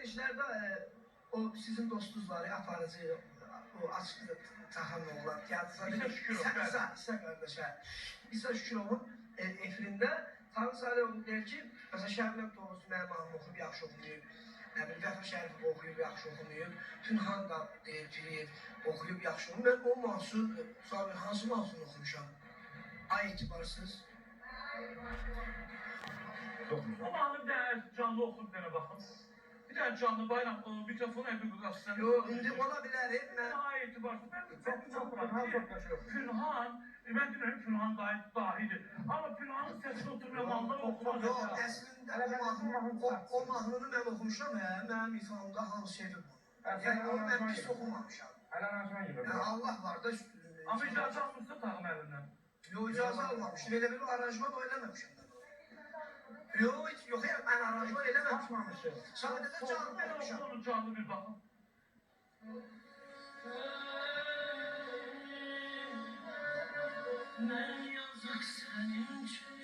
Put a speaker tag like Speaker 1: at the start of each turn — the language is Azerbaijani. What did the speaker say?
Speaker 1: verilişlərdə o sizin dostunuz var ya, aparıcı, o açıq taxan oğlan,
Speaker 2: İsa Şükürov,
Speaker 1: İsa qardaşa. İsa Şükürovun efirində Tanrı Salih deyir ki, məsələn, Şəbnəm Doğrusu mənim mahnımı oxuyub yaxşı oxunuyub, Vəfa Şərif oxuyub yaxşı oxunuyub, Tünhan da deyir, oxuyub yaxşı oxunuyub. Mən o mahsul, hansı mahsulunu oxumuşam? Ay etibarsız.
Speaker 2: O mahnı bir dənə canlı oxuyub mənə baxın. Bir dənə canlı bayram, mikrofonu əbir qasısan.
Speaker 1: Yox, indi ola bilər, mən...
Speaker 2: Ay etibarsız, Pünhan, mən demirəm Pünhan dahidir. Amma Pünhanın səsini oturmayan mahnıları oxumaz.
Speaker 1: Yox, əslində o mahnını mən oxumuşam, mənim ifamda hamısı edir bunu. Yəni, onu mən pis oxumamışam. Allah var da üstünlüyü.
Speaker 2: Amma icazə almışsa tağım əlindən.
Speaker 1: Yox, icazə almamışım. Elə bir aranjman o eləməmişim. Yox, mən aranjman eləməmişim. Sadəcə canlı eləmişim.
Speaker 2: Onu canlı bir baxın.
Speaker 3: Mən yazıq sənin üçün